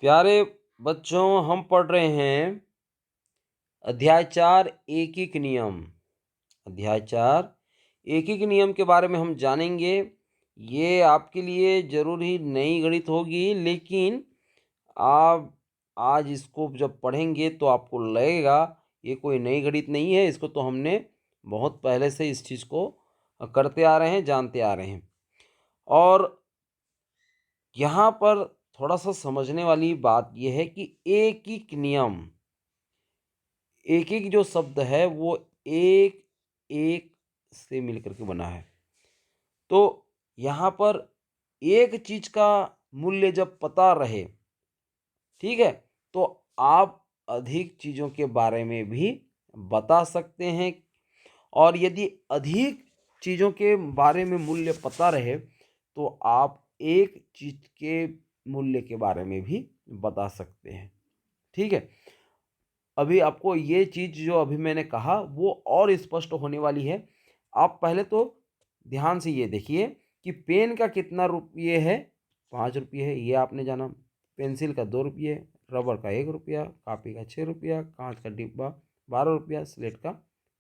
प्यारे बच्चों, हम पढ़ रहे हैं अध्याय 4 एकीक नियम। अध्याय 4 एकीक नियम के बारे में हम जानेंगे। ये आपके लिए जरूर ही नई गणित होगी, लेकिन आप आज इसको जब पढ़ेंगे तो आपको लगेगा ये कोई नई गणित नहीं है। इसको तो हमने बहुत पहले से इस चीज़ को करते आ रहे हैं, जानते आ रहे हैं। और यहाँ पर थोड़ा सा समझने वाली बात यह है कि एकीक नियम, एक एक जो शब्द है वो एक एक से मिलकर के बना है। तो यहाँ पर एक चीज का मूल्य जब पता रहे, ठीक है, तो आप अधिक चीजों के बारे में भी बता सकते हैं। और यदि अधिक चीजों के बारे में मूल्य पता रहे तो आप एक चीज के मूल्य के बारे में भी बता सकते हैं। ठीक है, अभी आपको ये चीज़ जो अभी मैंने कहा वो और स्पष्ट होने वाली है। आप पहले तो ध्यान से ये देखिए कि पेन का कितना रुपये है, 5 रुपये है, ये आपने जाना। पेंसिल का 2 रुपये, रबर का 1 रुपया, कापी का 6 रुपया, कांच का डिब्बा 12 रुपया, स्लेट का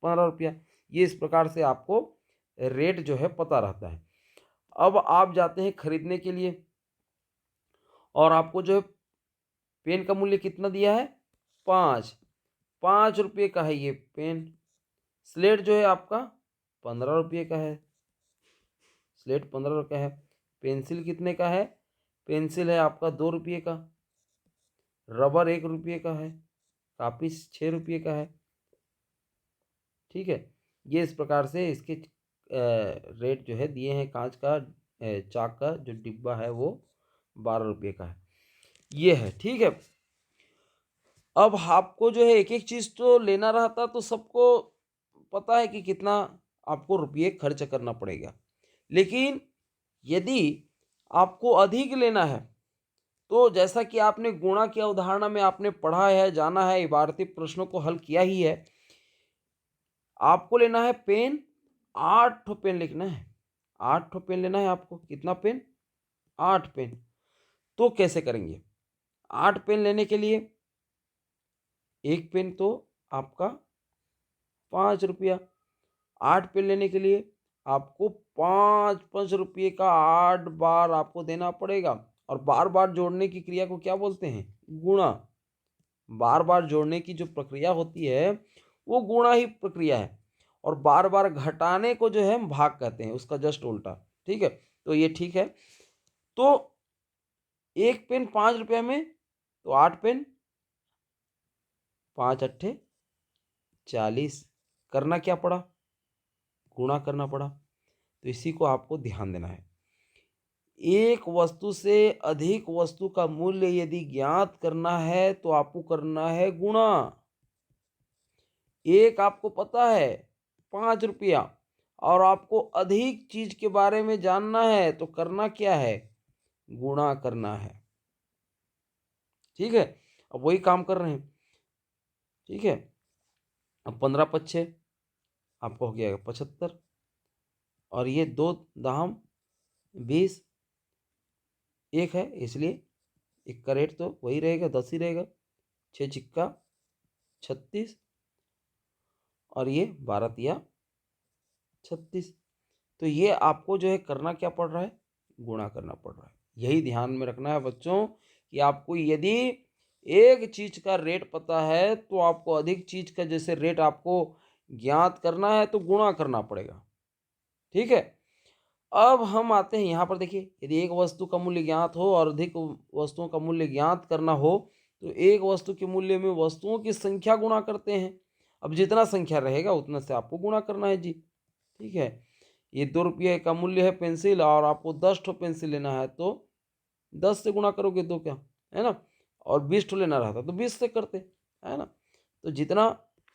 15 रुपया। ये इस प्रकार से आपको रेट जो है पता रहता है। अब आप जाते हैं खरीदने के लिए और आपको जो है पेन का मूल्य कितना दिया है, 5 रुपये का है ये पेन। स्लेट जो है आपका 15 रुपये का है, स्लेट 15 का है। पेंसिल कितने का है, पेंसिल है आपका 2 रुपये का। रबर 1 रुपये का है। कापी 6 रुपये का है। ठीक है, ये इस प्रकार से इसके रेट जो है दिए हैं। कांच का चाक का जो डिब्बा है वो 12 रुपये का है, ये है। ठीक है, अब आपको जो है एक एक चीज़ तो लेना रहता तो सबको पता है कि कितना आपको रुपये खर्च करना पड़ेगा। लेकिन यदि आपको अधिक लेना है तो जैसा कि आपने गुणा की अवधारणा में आपने पढ़ा है, जाना है, इबारती प्रश्नों को हल किया ही है। आपको लेना है पेन, 8 ठो पेन लिखना है। 8 ठो पेन लेना है आपको। कितना पेन, 8 पेन। तो कैसे करेंगे, 8 पेन लेने के लिए एक पेन तो आपका 5 रुपया। 8 पेन लेने के लिए आपको 5 5 रुपये का 8 बार आपको देना पड़ेगा। और बार बार जोड़ने की क्रिया को क्या बोलते हैं, गुणा। बार बार जोड़ने की जो प्रक्रिया होती है वो गुणा ही प्रक्रिया है। और बार बार घटाने को जो है हम भाग कहते हैं, उसका जस्ट उल्टा। ठीक है, तो ये ठीक है। तो एक पेन 5 रुपये में, तो 8 पेन, 5 अट्ठे 40। करना क्या पड़ा, गुणा करना पड़ा। तो इसी को आपको ध्यान देना है। एक वस्तु से अधिक वस्तु का मूल्य यदि ज्ञात करना है तो आपको करना है गुणा। एक आपको पता है 5 रुपया और आपको अधिक चीज के बारे में जानना है तो करना क्या है, गुणा करना है। ठीक है, अब वही काम कर रहे हैं। ठीक है, अब 15 × 5 = आपको हो गया 75। और ये 2 दाम 20, एक है इसलिए एक का रेट तो वही रहेगा, 10 ही रहेगा। 6 × 36 और ये 12 × 36। तो ये आपको जो है करना क्या पड़ रहा है, गुणा करना पड़ रहा है। यही ध्यान में रखना है बच्चों कि आपको यदि एक चीज का रेट पता है तो आपको अधिक चीज का जैसे रेट आपको ज्ञात करना है तो गुणा करना पड़ेगा। ठीक है, अब हम आते हैं यहाँ पर। देखिए, यदि एक वस्तु का मूल्य ज्ञात हो और अधिक वस्तुओं का मूल्य ज्ञात करना हो तो एक वस्तु के मूल्य में वस्तुओं की संख्या गुणा करते हैं। अब जितना संख्या रहेगा उतना से आपको गुणा करना है जी। ठीक है, ये 2 रुपये का मूल्य है पेंसिल और आपको 10 ठो पेंसिल लेना है तो 10 से गुणा करोगे, दो क्या है ना। और 20 ठो लेना रहता तो 20 से करते, है ना। तो जितना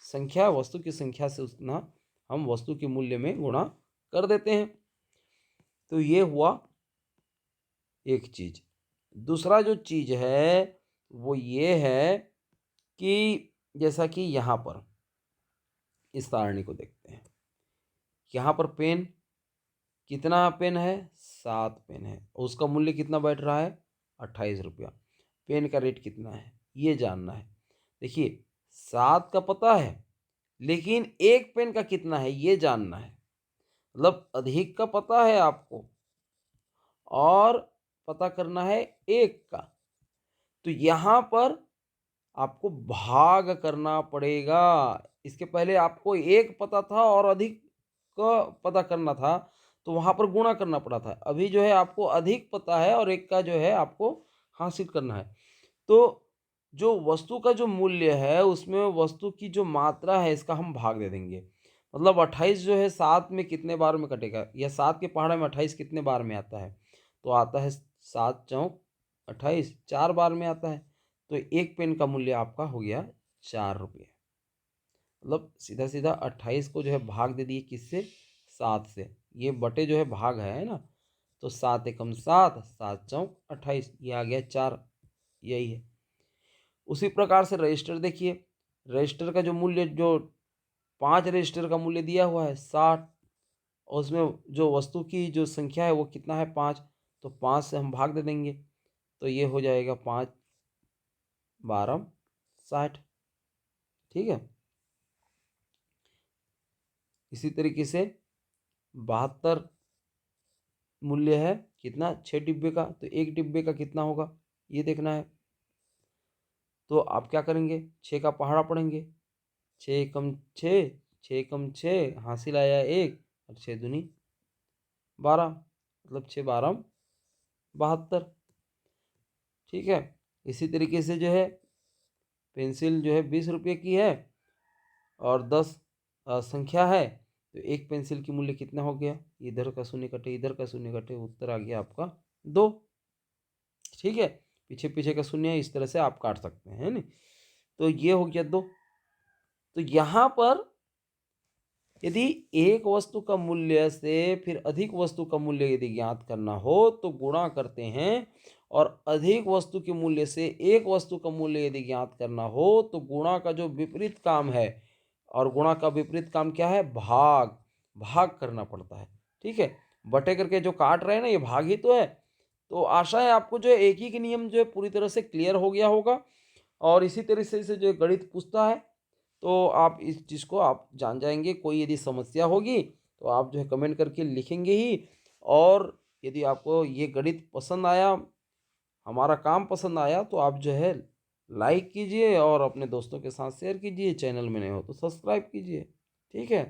संख्या वस्तु की संख्या से उतना हम वस्तु के मूल्य में गुणा कर देते हैं। तो ये हुआ एक चीज। दूसरा जो चीज है वो ये है कि जैसा कि यहाँ पर इस सारणी को देखते हैं। यहाँ पर पेन, कितना पेन है, 7 पेन है। उसका मूल्य कितना बैठ रहा है, 28 रुपया। पेन का रेट कितना है ये जानना है। देखिए 7 का पता है, लेकिन एक पेन का कितना है ये जानना है। मतलब अधिक का पता है आपको और पता करना है एक का। तो यहाँ पर आपको भाग करना पड़ेगा। इसके पहले आपको एक पता था और अधिक का पता करना था, तो वहाँ पर गुणा करना पड़ा था। अभी जो है आपको अधिक पता है और एक का जो है आपको हासिल करना है। तो जो वस्तु का जो मूल्य है उसमें वस्तु की जो मात्रा है इसका हम भाग दे देंगे। मतलब 28 जो है 7 में कितने बार में कटेगा, या 7 के पहाड़े में 28 कितने बार में आता है? तो आता है 7 चौक 28, 4 बार में आता है। तो एक पेन का मूल्य आपका हो गया 4 रुपये। मतलब सीधा सीधा 28 को जो है भाग दे दिए किससे? 7 से। ये बटे जो है भाग है ना, तो 7 एकम 7, 7 चौक 28, ये आ गया 4। यही है। उसी प्रकार से रजिस्टर देखिए, रजिस्टर का जो मूल्य, जो 5 रजिस्टर का मूल्य दिया हुआ है 60, और उसमें जो वस्तु की जो संख्या है वो कितना है? 5। तो 5 से हम भाग दे देंगे, तो ये हो जाएगा 5 12 60। ठीक है। इसी तरीके से 72 मूल्य है कितना? 6 डिब्बे का। तो एक डिब्बे का कितना होगा ये देखना है। तो आप क्या करेंगे? 6 का पहाड़ा पढ़ेंगे। 6 एकम 6, 6 एकम 6, हासिल आया 1, और 6 दूनी 12, मतलब 6 12 72। ठीक है। इसी तरीके से जो है पेंसिल जो है 20 रुपये की है और 10 संख्या है, तो एक पेंसिल की मूल्य कितना हो गया? इधर का शून्य कटे, इधर का शून्य कटे, उत्तर आ गया आपका 2। ठीक है। पीछे पीछे का शून्य इस तरह से आप काट सकते हैं, है ना? तो ये हो गया 2। तो यहाँ पर यदि एक वस्तु का मूल्य से फिर अधिक वस्तु का मूल्य यदि ज्ञात करना हो तो गुणा करते हैं, और अधिक वस्तु के मूल्य से एक वस्तु का मूल्य यदि ज्ञात करना हो तो गुणा का जो विपरीत काम है, और गुणा का विपरीत काम क्या है? भाग। भाग करना पड़ता है। ठीक है। बटे करके जो काट रहे हैं ना, ये भाग ही तो है। तो आशा है आपको जो है एक ही के नियम जो है पूरी तरह से क्लियर हो गया होगा। और इसी तरह से जो गणित पूछता है तो आप इस चीज़ को आप जान जाएंगे। कोई यदि समस्या होगी तो आप जो है कमेंट करके लिखेंगे ही। और यदि आपको ये गणित पसंद आया, हमारा काम पसंद आया, तो आप जो है लाइक कीजिए और अपने दोस्तों के साथ शेयर कीजिए। चैनल में नए हो तो सब्सक्राइब कीजिए। ठीक है।